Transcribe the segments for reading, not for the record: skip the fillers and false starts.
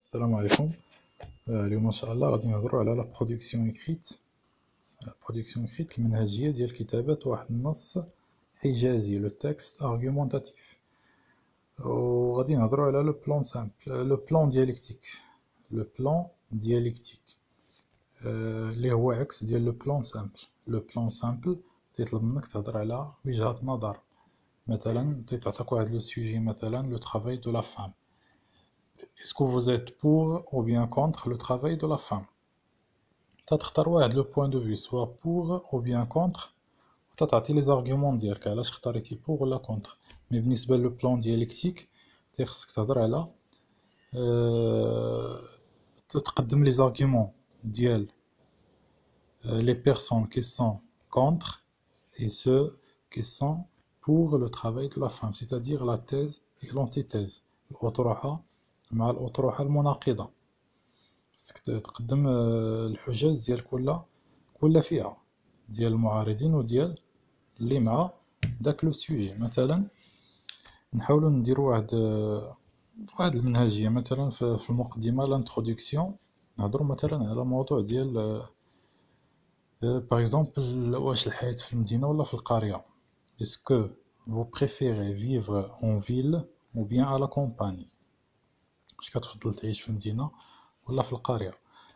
السلام عليكم. اليوم ان شاء الله غادي نهضروا على لا برودكسيون اكريت المنهجيه ديال كتابه واحد النص حجازي لو تكست ارغومونتاتيف. وغادي نهضروا على لو بلان سامبل لو بلان دياليكتيك اللي هو عكس ديال لو بلان سامبل. لو بلان سامبل تيطلب منك تهضر على وجهة نظر، مثلا تيعطيك واحد لو سوجي، مثلا لو travail de la femme. Est-ce que vous êtes pour ou bien contre le travail de la femme? تختار واحد لو بوين دو في، سوا بور او بيان كونتر، وتعطي لي زارغيومون ديالك علاش اختاريتي بور ولا كونتر. مي بالنسبه لو بلان دياليكتيك خصك تهضر على تقدم لي زارغيومون ديال لي بيرسون كي سون كونتر et ceux qui sont pour le travail de la femme, c'est-à-dire la thèse et l'antithèse، الأطروحة مع الأطروحة المناقضة. خصك تقدم الحجج ديال كل فئة ديال المعارضين وديال اللي مع داك لو سوجي. مثلا نحاولوا نديروا واحد المنهجيه، مثلا في المقدمه لانتروداكسيون نهضروا مثلا على موضوع ديال باغ اكزومبل واش الحياه في المدينه ولا في القريه. اسكو vous préférez vivre en ville ou bien à la campagne؟ واش كتفضل تعيش في المدينه ولا في القريه؟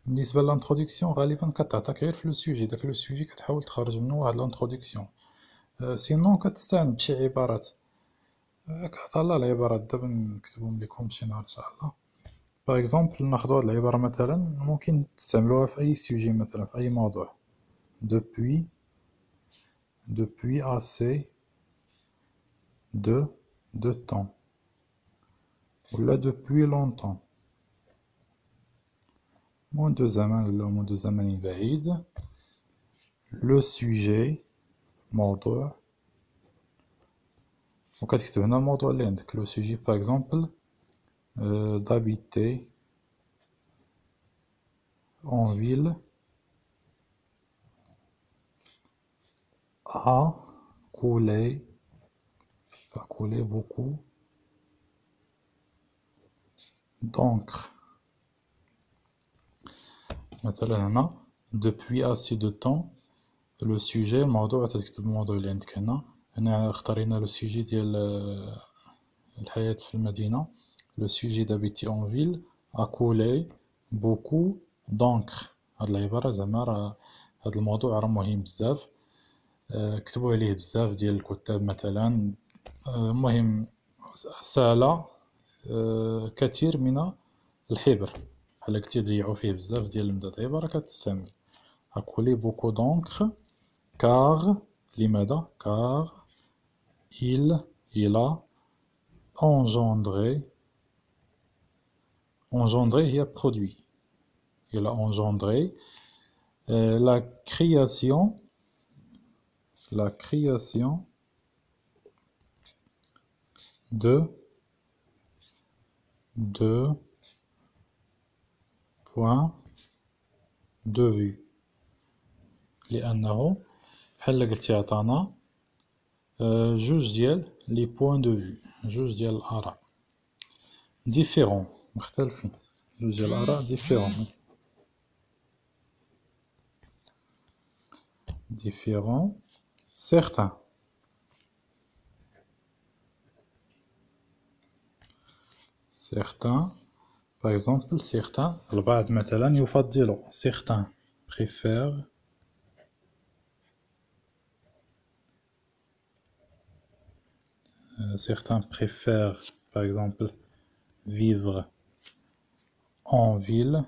بالنسبه للانتروداكسيون غالبا كتعطيك غير في لو سوجي، داك لو سوجي كتحاول تخرج منه واحد الانتروداكسيون. سينون كتستعن بشي عبارات، كتعطى الله العبارات دابا نكتبهم لكم شي نهار ان شاء الله. باغ اكزومبل ناخذ هاد العباره مثلا، ممكن تستعملوها في اي سوجي، مثلا في اي موضوع. depuis assez de temps ولا depuis longtemps، منذ زمان ولا منذ زمن بعيد. لو سوجي موضوع، وكتكتب هنا الموضوع اللي عندك. لو سوجي باغ اكزومبل d'habiter en ville a coulé beaucoup d'encre. مثلا هنا depuis assez de temps، لو سوجي الموضوع تكتب الموضوع اللي عندك هنا اختارينا لو سوجي ديال الحياة في المدينة. لو سوجي d'habiter en ville a coulé beaucoup d'encre. هاد العبارة زعما راه هاد الموضوع راه مهم بزاف، كتبوا عليه بزاف ديال الكتاب مثلا. المهم سال كثير من الحبر، بحال هكا تيضيعوا فيه بزاف ديال المداد. عبارة كتستعمل a coulé beaucoup d'encre car لماذا؟ car il a engendré هي produit. Il a engendré la création de points de vue. لأنه بحال قلتي عطانا جوج ديال لي بوين دو فيو، جوج ديال الآراء ديفيرون مختلفين، جوج ديال الآراء ديفيرون. certains par exemple certains البعض مثلا يفضل، certains préfèrent par exemple vivre en ville.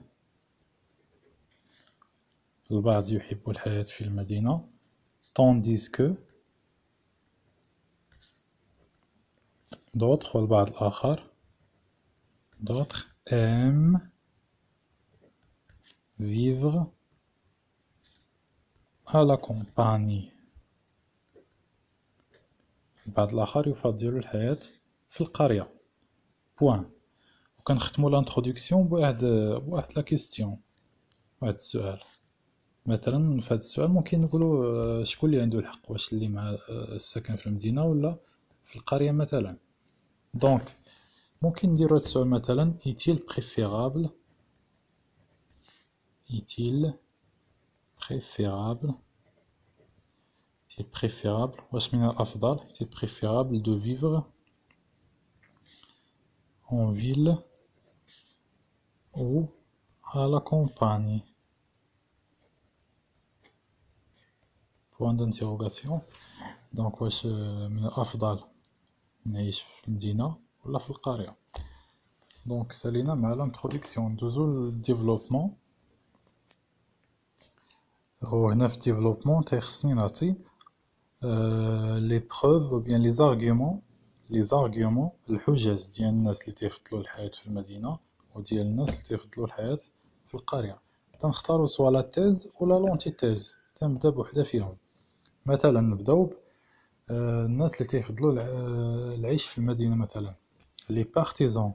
البعض يحب الحياة في المدينة. tandis que d'autres، والبعض الآخر d'autres aiment vivre à la campagne. البعض الآخر يفضل الحياة في القرية. بوان. وكنختمو لانتروداكسيون بواحد لا كيستيون، واحد السؤال. مثلا في هذا السؤال ممكن نقولوا شكون اللي عنده الحق، واش اللي مع السكن في المدينة ولا في القرية مثلا. دونك ممكن نديرو هاد السؤال مثلا est-il préférable est-il préférable est-il préférable واش من الأفضل est-il préférable de vivre en ville ou à la campagne point d'interrogation. دونك واش من الأفضل نعيش في المدينة ولا في القرية. دونك سالينا مع الانترودكسيون ندوزو للديفلوبمون. هو هنا في الديفلوبمون تيخصني نعطي لي بروف و بيان لي زارغيومون الحجج ديال الناس اللي تيفضلوا الحياة في المدينة وديال الناس اللي تيفضلوا الحياة في القرية. تنختارو سوا لا تيز ولا لونتي تيز. تنبدا بوحدة فيهم. مثلا نبداو الناس اللي تيفضلوا العيش في المدينة. مثلا لي بارتيزان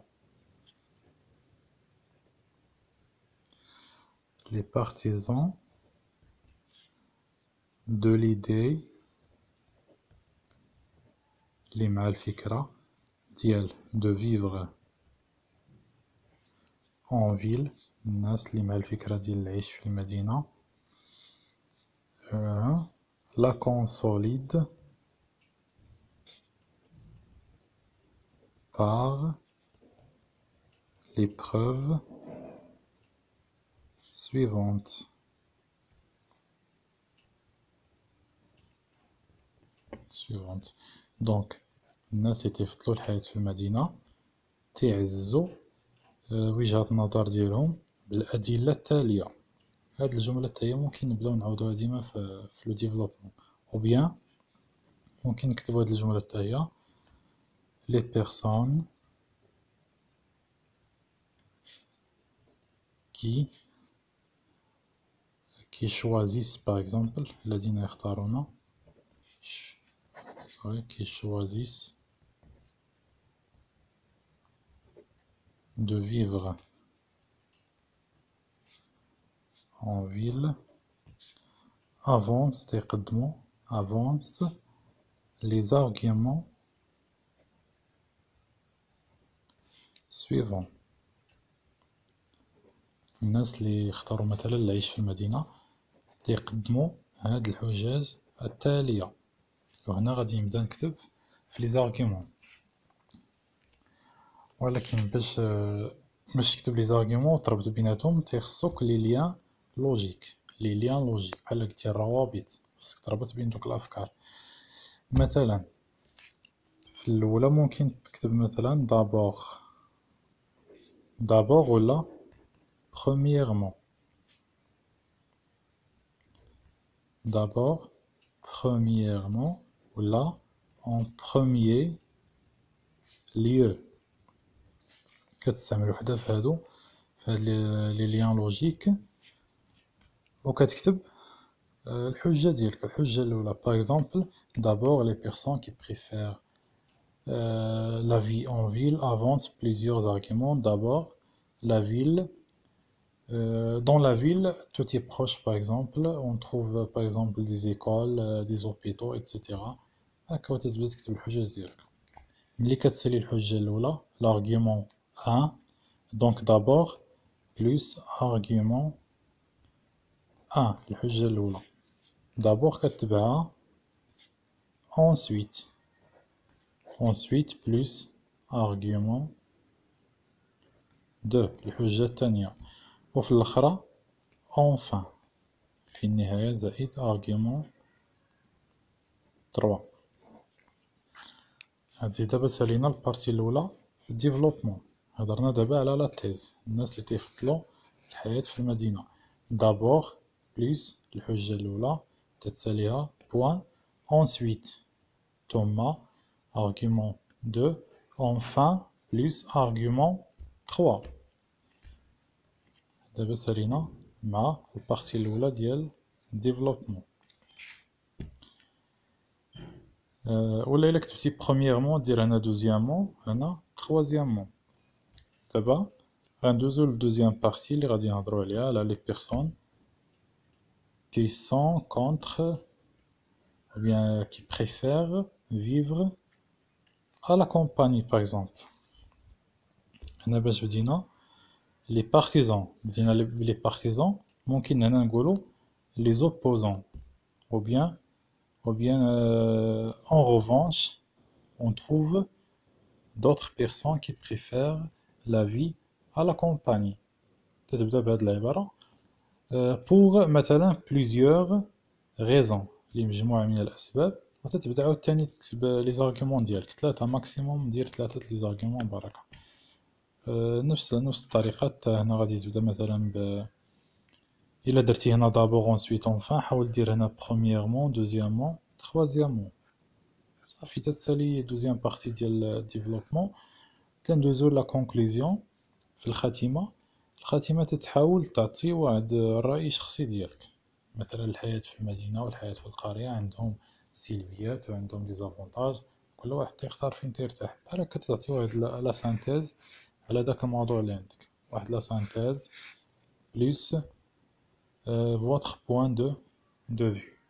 de l'idée اللي مع الفكرة ديال de vivre en ville. الناس اللي مع الفكرة ديال العيش في المدينة. la consolide par les preuves suivantes. دونك الناس اللي تيفضلوا الحياة في المدينة تيعزوا وجهة النظر ديالهم بالأدلة التالية. هاد الجملة تاهي ممكن نبداو نعاودوها ديما في لو ديفلوبمون، او بيان ممكن نكتبو هاد الجملة تاهي لي بيرسون كي choisissent par exemple الذين يختارون qui choisissent de vivre en ville avance les arguments suivants. الناس اللي يختاروا مثلا العيش في المدينة تيقدموا هاد الحجاج التالية. وهنا غادي نبدا نكتب في لي زارغيومون، ولكن باش تكتب لي زارغيومون وتربط بيناتهم تيخصوك لي ليان لوجيك بحال قلتي الروابط، خصك تربط بين دوك الافكار. مثلا في الاولى ممكن تكتب مثلا دابور ولا premièrement. D'abord, premièrement, ولا en premier lieu. كتستعمل وحدة في هاد لي ليان لوجيك وكتكتب الحجة ديالك. الحجة الأولى par exemple d'abord les personnes qui préfèrent la vie en ville avancent plusieurs arguments. D'abord la ville. Dans la ville, tout est proche, par exemple. On trouve, par exemple, des écoles, des hôpitaux, etc. هكا تبدا تكتب الحجج ديالك. ملي كتسالي الحجة الأولى l'argument 1 donc d'abord plus argument 1 الحجة الأولى d'abord كتبعها ensuite plus argument 2 الحجة الثانية، وفي الأخرى enfin في النهاية زائد argument 3. هادي دابا سالينا البارتي الأولى في الديفلوبمون. هضرنا دابا على لا تيز، الناس اللي تيفضلوا الحياة في المدينة. دابور بليس الحجة الأولى تتساليها بوان ensuite ثم argument 2 enfin plus argument 3. دابا سالينا مع البارتي الأولى ديال الديفلوبمون. ولا إلا كتبتي برومييرمون دير هنا دوزيامون هنا تخوازيامون. دابا غندوزو للدوزيام بارتي اللي غادي نهضرو عليها على لي بيرسون qui sont contre ou bien qui préfèrent vivre à la campagne par exemple. هنا باش بدينا les partisans بدينا les partisans ممكن هنا نقولوا les opposants ou bien en revanche on trouve d'autres personnes qui préfèrent la vie à la campagne تتبدا بهاد العبارة pour مثلا plusieurs raisons لمجموعة من الأسباب وتتبدا عاوتاني تكتب لي زارغيومون ديالك 3 ماكسيموم دير 3 لي زارغيومون بركة نفس الطريقة حتى هنا غادي تبدا مثلا إلا درتي هنا دابور ensuite enfin حاول دير هنا premièrement deuxièmement troisièmement صافي تتسالي دوزيام بارتي ديال الديفلوبمون تندوزو لا كونكلوزيون في الخاتمة تتحاول تعطي واحد الرأي شخصي ديالك مثلا الحياة في المدينة والحياة في القرية عندهم سلبيات وعندهم ديزافونتاج كل واحد تيختار فين تيرتاح بحال هكا تعطي واحد لا سانتيز على داك الموضوع اللي عندك واحد لا سانتيز بليس votre point de vue